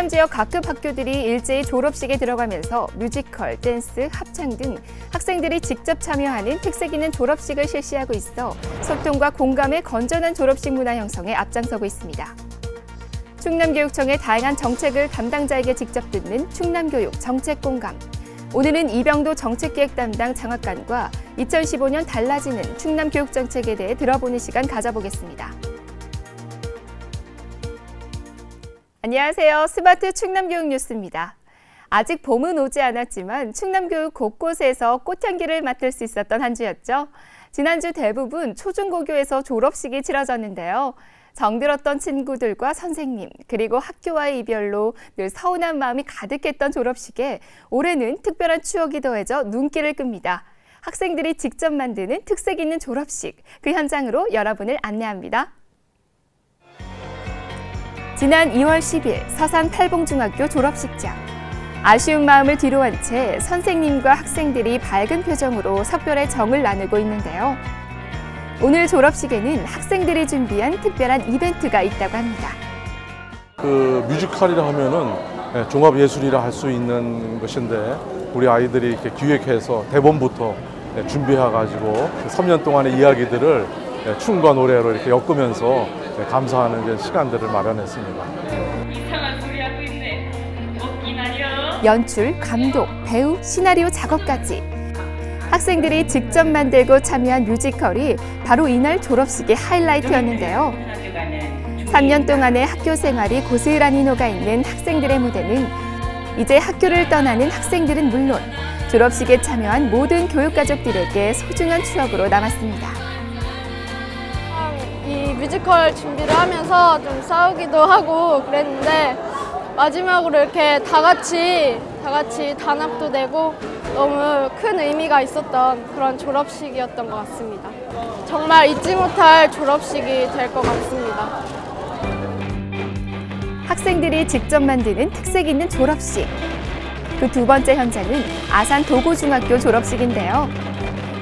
충남 지역 각급 학교들이 일제히 졸업식에 들어가면서 뮤지컬, 댄스, 합창 등 학생들이 직접 참여하는 특색 있는 졸업식을 실시하고 있어 소통과 공감의 건전한 졸업식 문화 형성에 앞장서고 있습니다. 충남교육청의 다양한 정책을 담당자에게 직접 듣는 충남교육 정책공감. 오늘은 이병도 정책기획 담당 장학관과 2015년 달라지는 충남교육정책에 대해 들어보는 시간 가져보겠습니다. 안녕하세요. 스마트 충남교육 뉴스입니다. 아직 봄은 오지 않았지만 충남교육 곳곳에서 꽃향기를 맡을 수 있었던 한 주였죠. 지난주 대부분 초중고교에서 졸업식이 치러졌는데요. 정들었던 친구들과 선생님, 그리고 학교와의 이별로 늘 서운한 마음이 가득했던 졸업식에 올해는 특별한 추억이 더해져 눈길을 끕니다. 학생들이 직접 만드는 특색 있는 졸업식, 그 현장으로 여러분을 안내합니다. 지난 2월 10일 서산 팔봉중학교 졸업식장. 아쉬운 마음을 뒤로한 채 선생님과 학생들이 밝은 표정으로 석별의 정을 나누고 있는데요. 오늘 졸업식에는 학생들이 준비한 특별한 이벤트가 있다고 합니다. 그 뮤지컬이라 하면은 종합예술이라 할 수 있는 것인데 우리 아이들이 이렇게 기획해서 대본부터 준비해가지고 3년 동안의 이야기들을 춤과 노래로 이렇게 엮으면서 감사하는 시간들을 마련했습니다. 이상한 소리 하고 있네. 먹긴 하려. 연출, 감독, 배우, 시나리오 작업까지. 학생들이 직접 만들고 참여한 뮤지컬이 바로 이날 졸업식의 하이라이트였는데요. 3년 동안의 학교 생활이 고스란히 녹아있는 학생들의 무대는 이제 학교를 떠나는 학생들은 물론 졸업식에 참여한 모든 교육가족들에게 소중한 추억으로 남았습니다. 이 뮤지컬 준비를 하면서 좀 싸우기도 하고 그랬는데 마지막으로 이렇게 다 같이 단합도 되고 너무 큰 의미가 있었던 그런 졸업식이었던 것 같습니다. 정말 잊지 못할 졸업식이 될 것 같습니다. 학생들이 직접 만드는 특색 있는 졸업식. 그 두 번째 현장은 아산 도고중학교 졸업식인데요.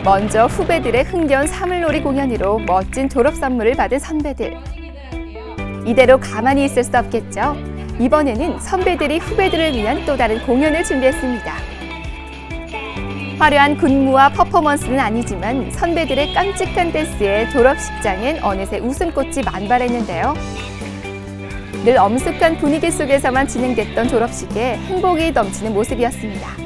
먼저 후배들의 흥겨운 사물놀이 공연으로 멋진 졸업 선물을 받은 선배들. 이대로 가만히 있을 수 없겠죠. 이번에는 선배들이 후배들을 위한 또 다른 공연을 준비했습니다. 화려한 군무와 퍼포먼스는 아니지만 선배들의 깜찍한 댄스에 졸업식장엔 어느새 웃음꽃이 만발했는데요. 늘 엄숙한 분위기 속에서만 진행됐던 졸업식에 행복이 넘치는 모습이었습니다.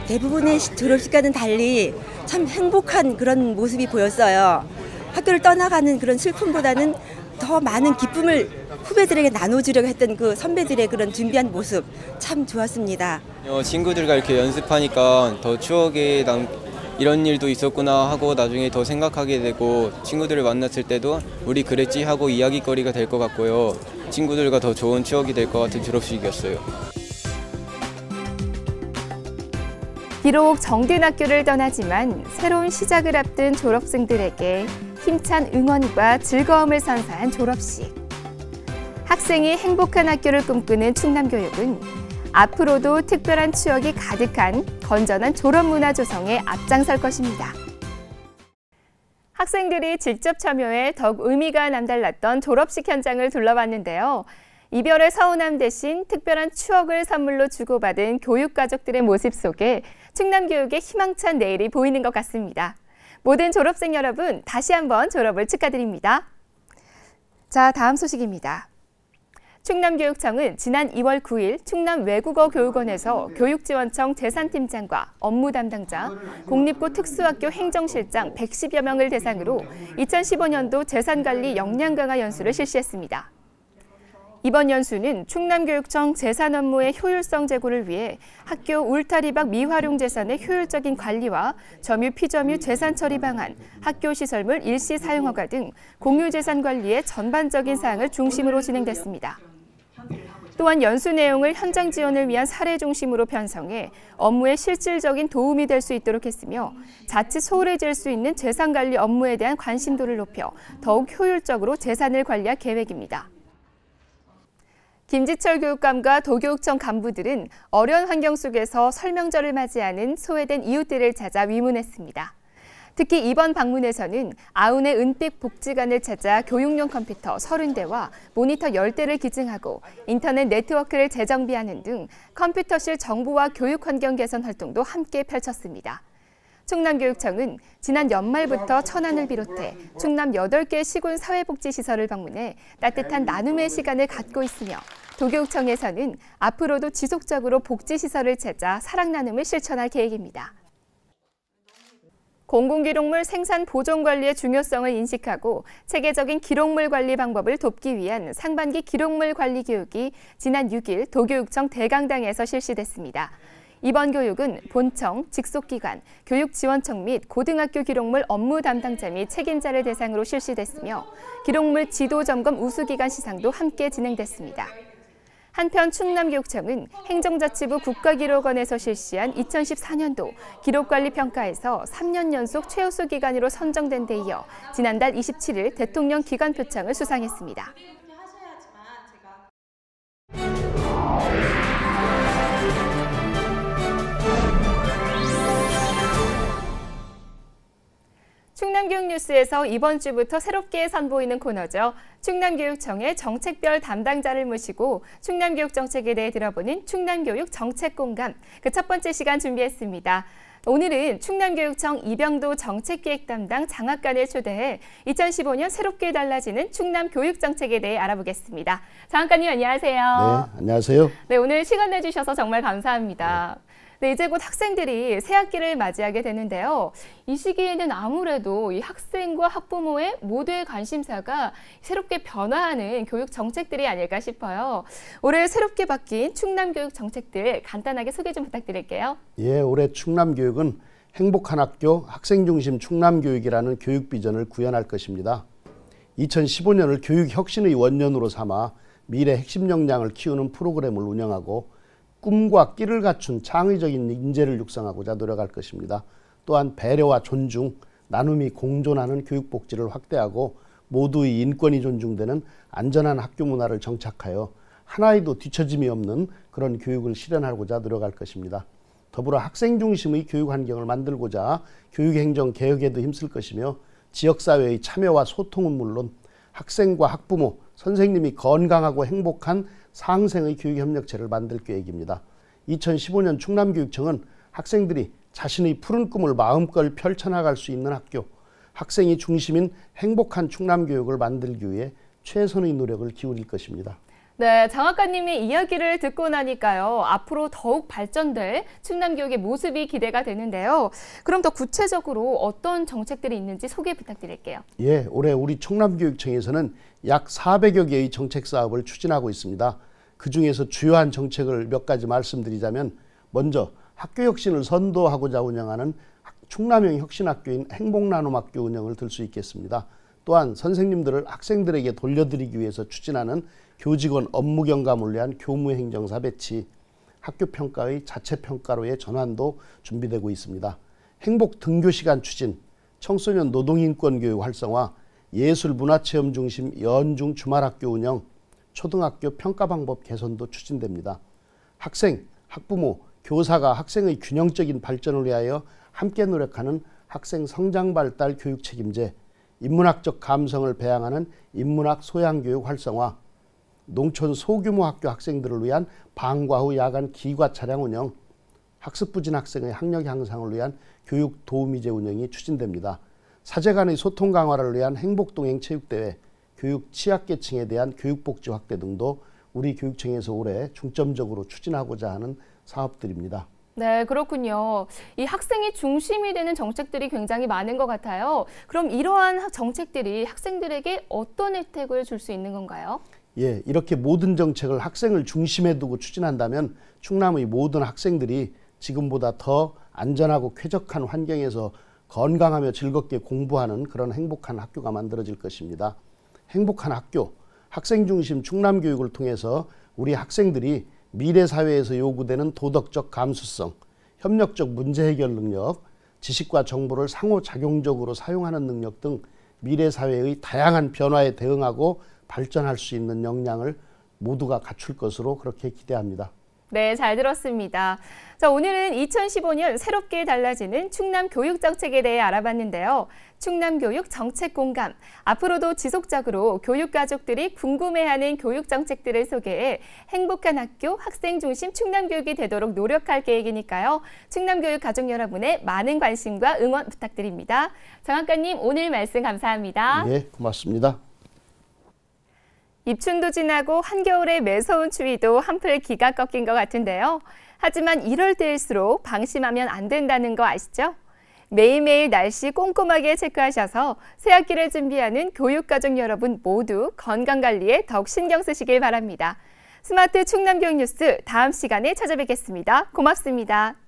대부분의 졸업식과는 달리 참 행복한 그런 모습이 보였어요. 학교를 떠나가는 그런 슬픔보다는 더 많은 기쁨을 후배들에게 나눠주려고 했던 그 선배들의 그런 준비한 모습 참 좋았습니다. 친구들과 이렇게 연습하니까 더 추억에 이런 일도 있었구나 하고 나중에 더 생각하게 되고 친구들을 만났을 때도 우리 그랬지 하고 이야기거리가 될 것 같고요. 친구들과 더 좋은 추억이 될 것 같은 졸업식이었어요. 비록 정든 학교를 떠나지만 새로운 시작을 앞둔 졸업생들에게 힘찬 응원과 즐거움을 선사한 졸업식. 학생이 행복한 학교를 꿈꾸는 충남교육은 앞으로도 특별한 추억이 가득한 건전한 졸업문화 조성에 앞장설 것입니다. 학생들이 직접 참여해 더욱 의미가 남달랐던 졸업식 현장을 둘러봤는데요. 이별의 서운함 대신 특별한 추억을 선물로 주고받은 교육가족들의 모습 속에 충남교육의 희망찬 내일이 보이는 것 같습니다. 모든 졸업생 여러분, 다시 한번 졸업을 축하드립니다. 자, 다음 소식입니다. 충남교육청은 지난 2월 9일 충남외국어교육원에서 교육지원청 재산팀장과 업무 담당자, 공립고 특수학교 행정실장 110여 명을 대상으로 2015년도 재산관리 역량 강화 연수를 실시했습니다. 이번 연수는 충남교육청 재산 업무의 효율성 제고를 위해 학교 울타리박 미활용 재산의 효율적인 관리와 점유 피점유 재산 처리 방안, 학교 시설물 일시 사용 허가 등 공유 재산 관리의 전반적인 사항을 중심으로 진행됐습니다. 또한 연수 내용을 현장 지원을 위한 사례 중심으로 편성해 업무에 실질적인 도움이 될 수 있도록 했으며 자칫 소홀해질 수 있는 재산 관리 업무에 대한 관심도를 높여 더욱 효율적으로 재산을 관리할 계획입니다. 김지철 교육감과 도교육청 간부들은 어려운 환경 속에서 설명절을 맞이하는 소외된 이웃들을 찾아 위문했습니다. 특히 이번 방문에서는 아운의 은빛 복지관을 찾아 교육용 컴퓨터 30대와 모니터 10대를 기증하고 인터넷 네트워크를 재정비하는 등 컴퓨터실 정보와 교육 환경 개선 활동도 함께 펼쳤습니다. 충남교육청은 지난 연말부터 천안을 비롯해 충남 8개 시군 사회복지시설을 방문해 따뜻한 나눔의 시간을 갖고 있으며 도교육청에서는 앞으로도 지속적으로 복지시설을 찾아 사랑 나눔을 실천할 계획입니다. 공공기록물 생산 보존 관리의 중요성을 인식하고 체계적인 기록물 관리 방법을 돕기 위한 상반기 기록물 관리 교육이 지난 6일 도교육청 대강당에서 실시됐습니다. 이번 교육은 본청, 직속기관, 교육지원청 및 고등학교 기록물 업무 담당자 및 책임자를 대상으로 실시됐으며 기록물 지도점검 우수기관 시상도 함께 진행됐습니다. 한편 충남교육청은 행정자치부 국가기록원에서 실시한 2014년도 기록관리평가에서 3년 연속 최우수 기관으로 선정된 데 이어 지난달 27일 대통령 기관 표창을 수상했습니다. 충남교육뉴스에서 이번 주부터 새롭게 선보이는 코너죠. 충남교육청의 정책별 담당자를 모시고 충남교육 정책에 대해 들어보는 충남교육 정책공감, 그 첫 번째 시간 준비했습니다. 오늘은 충남교육청 이병도 정책기획 담당 장학관을 초대해 2015년 새롭게 달라지는 충남 교육 정책에 대해 알아보겠습니다. 장학관님 안녕하세요. 네, 안녕하세요. 네, 오늘 시간 내주셔서 정말 감사합니다. 네, 이제 곧 학생들이 새 학기를 맞이하게 되는데요. 이 시기에는 아무래도 이 학생과 학부모의 모두의 관심사가 새롭게 변화하는 교육 정책들이 아닐까 싶어요. 올해 새롭게 바뀐 충남 교육 정책들 간단하게 소개 좀 부탁드릴게요. 예, 올해 충남 교육은 행복한 학교, 학생 중심 충남 교육이라는 교육 비전을 구현할 것입니다. 2015년을 교육 혁신의 원년으로 삼아 미래 핵심 역량을 키우는 프로그램을 운영하고 꿈과 끼를 갖춘 창의적인 인재를 육성하고자 노력할 것입니다. 또한 배려와 존중, 나눔이 공존하는 교육복지를 확대하고 모두의 인권이 존중되는 안전한 학교 문화를 정착하여 하나에도 뒤처짐이 없는 그런 교육을 실현하고자 노력할 것입니다. 더불어 학생 중심의 교육 환경을 만들고자 교육행정 개혁에도 힘쓸 것이며 지역사회의 참여와 소통은 물론 학생과 학부모, 선생님이 건강하고 행복한 상생의 교육협력체를 만들 계획입니다. 2015년 충남교육청은 학생들이 자신의 푸른 꿈을 마음껏 펼쳐나갈 수 있는 학교, 학생이 중심인 행복한 충남교육을 만들기 위해 최선의 노력을 기울일 것입니다. 네, 장학관님의 이야기를 듣고 나니까요. 앞으로 더욱 발전될 충남교육의 모습이 기대가 되는데요. 그럼 더 구체적으로 어떤 정책들이 있는지 소개 부탁드릴게요. 예, 올해 우리 충남교육청에서는 약 400여 개의 정책 사업을 추진하고 있습니다. 그중에서 주요한 정책을 몇 가지 말씀드리자면 먼저 학교 혁신을 선도하고자 운영하는 충남형 혁신학교인 행복나눔학교 운영을 들 수 있겠습니다. 또한 선생님들을 학생들에게 돌려드리기 위해서 추진하는 교직원 업무 경감을 위한 교무행정사 배치, 학교평가의 자체평가로의 전환도 준비되고 있습니다. 행복 등교시간 추진, 청소년 노동인권교육 활성화, 예술문화체험 중심 연중 주말학교 운영, 초등학교 평가방법 개선도 추진됩니다. 학생, 학부모, 교사가 학생의 균형적인 발전을 위하여 함께 노력하는 학생 성장발달 교육 책임제, 인문학적 감성을 배양하는 인문학 소양교육 활성화, 농촌 소규모 학교 학생들을 위한 방과 후 야간 기과 차량 운영, 학습 부진 학생의 학력 향상을 위한 교육 도우미제 운영이 추진됩니다. 사제 간의 소통 강화를 위한 행복동행 체육대회, 교육 취약계층에 대한 교육복지 확대 등도 우리 교육청에서 올해 중점적으로 추진하고자 하는 사업들입니다. 네, 그렇군요. 이 학생이 중심이 되는 정책들이 굉장히 많은 것 같아요. 그럼 이러한 정책들이 학생들에게 어떤 혜택을 줄 수 있는 건가요? 예, 이렇게 모든 정책을 학생을 중심에 두고 추진한다면 충남의 모든 학생들이 지금보다 더 안전하고 쾌적한 환경에서 건강하며 즐겁게 공부하는 그런 행복한 학교가 만들어질 것입니다. 행복한 학교, 학생 중심 충남 교육을 통해서 우리 학생들이 미래 사회에서 요구되는 도덕적 감수성, 협력적 문제 해결 능력, 지식과 정보를 상호작용적으로 사용하는 능력 등 미래 사회의 다양한 변화에 대응하고 발전할 수 있는 역량을 모두가 갖출 것으로 그렇게 기대합니다. 네, 잘 들었습니다. 자, 오늘은 2015년 새롭게 달라지는 충남 교육 정책에 대해 알아봤는데요. 충남 교육 정책 공감, 앞으로도 지속적으로 교육 가족들이 궁금해하는 교육 정책들을 소개해 행복한 학교, 학생 중심 충남 교육이 되도록 노력할 계획이니까요. 충남 교육 가족 여러분의 많은 관심과 응원 부탁드립니다. 정학과님, 오늘 말씀 감사합니다. 네, 고맙습니다. 입춘도 지나고 한겨울의 매서운 추위도 한풀 기가 꺾인 것 같은데요. 하지만 이럴 때일수록 방심하면 안 된다는 거 아시죠? 매일매일 날씨 꼼꼼하게 체크하셔서 새학기를 준비하는 교육가족 여러분 모두 건강관리에 더욱 신경 쓰시길 바랍니다. 스마트 충남교육 뉴스 다음 시간에 찾아뵙겠습니다. 고맙습니다.